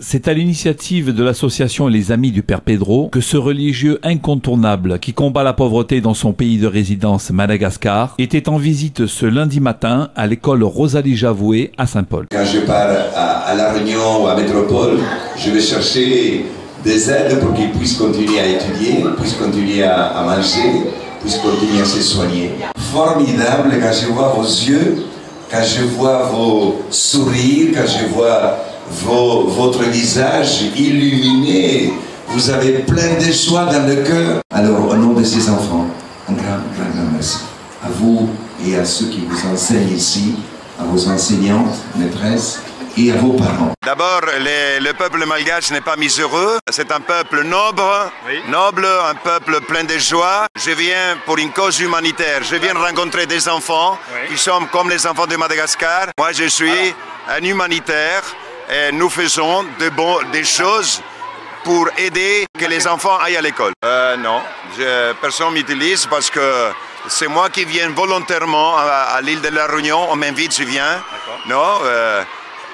C'est à l'initiative de l'association Les Amis du Père Pedro que ce religieux incontournable qui combat la pauvreté dans son pays de résidence, Madagascar, était en visite ce lundi matin à l'école Rosalie Javoué à Saint-Paul. Quand je pars à La Réunion ou à Métropole, je vais chercher des aides pour qu'ils puissent continuer à étudier, puissent continuer à manger, puissent continuer à se soigner. Formidable quand je vois vos yeux, quand je vois vos sourires, quand je vois votre visage illuminé, vous avez plein de joie dans le cœur. Alors, au nom de ces enfants, un grand merci. À vous et à ceux qui vous enseignent ici, à vos enseignantes, maîtresses et à vos parents. D'abord, le peuple malgache n'est pas miséreux. C'est un peuple noble, un peuple plein de joie. Je viens pour une cause humanitaire. Je viens rencontrer des enfants qui sont comme les enfants de Madagascar. Moi, je suis un humanitaire. Et nous faisons des choses pour aider que les enfants aillent à l'école. Non, personne ne m'utilise parce que c'est moi qui viens volontairement à l'île de la Réunion. On m'invite, je viens. Non,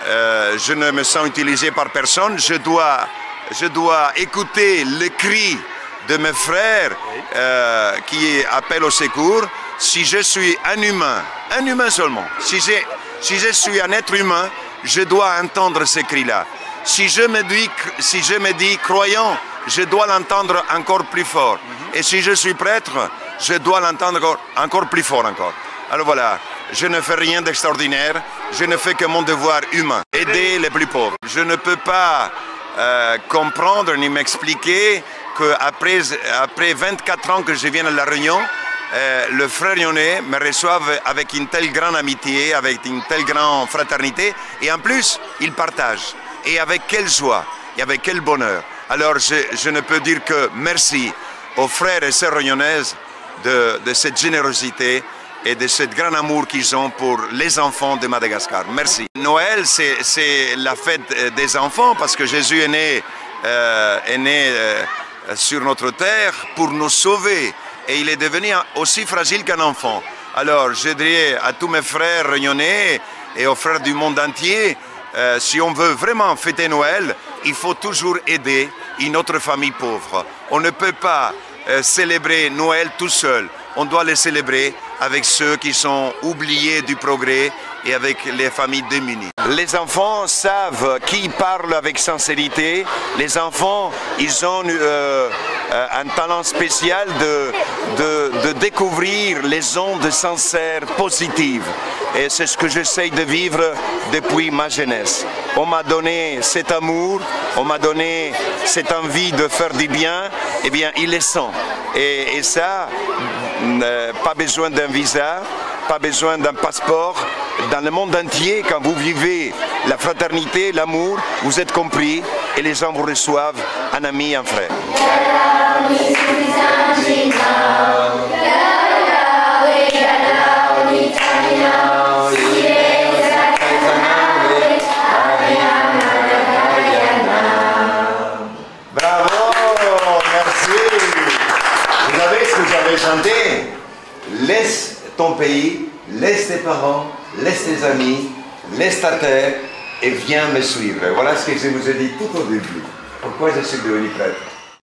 je ne me sens utilisé par personne. Je dois écouter le cri de mes frères qui appellent au secours. Si je suis un humain seulement, si je suis un être humain, je dois entendre ces cris-là. Si je me dis croyant, je dois l'entendre encore plus fort. Et si je suis prêtre, je dois l'entendre encore plus fort encore. Alors voilà, je ne fais rien d'extraordinaire, je ne fais que mon devoir humain, aider les plus pauvres. Je ne peux pas comprendre ni m'expliquer qu'après 24 ans que je viens à La Réunion, le frère Lyonnais me reçoive avec une telle grande amitié, avec une telle grande fraternité, et en plus, il partage. Et avec quelle joie, et avec quel bonheur. Alors, je ne peux dire que merci aux frères et sœurs réunionnaises de cette générosité et de ce grand amour qu'ils ont pour les enfants de Madagascar. Merci. Noël, c'est la fête des enfants, parce que Jésus est né sur notre terre pour nous sauver. Et il est devenu aussi fragile qu'un enfant. Alors, je dirais à tous mes frères réunionnais et aux frères du monde entier, si on veut vraiment fêter Noël, il faut toujours aider une autre famille pauvre. On ne peut pas célébrer Noël tout seul. On doit le célébrer avec ceux qui sont oubliés du progrès et avec les familles démunies. Les enfants savent qui parle avec sincérité. Les enfants, ils ont un talent spécial de découvrir les ondes sincères, positives. Et c'est ce que j'essaye de vivre depuis ma jeunesse. On m'a donné cet amour, on m'a donné cette envie de faire du bien, eh bien, il les sent. Et ça, pas besoin d'un visa, pas besoin d'un passeport. Dans le monde entier, quand vous vivez la fraternité, l'amour, vous êtes compris et les gens vous reçoivent, un ami, un frère. Bravo, merci. Vous savez ce que j'avais chanté? Laisse ton pays, laisse tes parents, laisse tes amis, laisse ta terre et viens me suivre. Voilà ce que je vous ai dit tout au début. Pourquoi je suis devenu prêtre.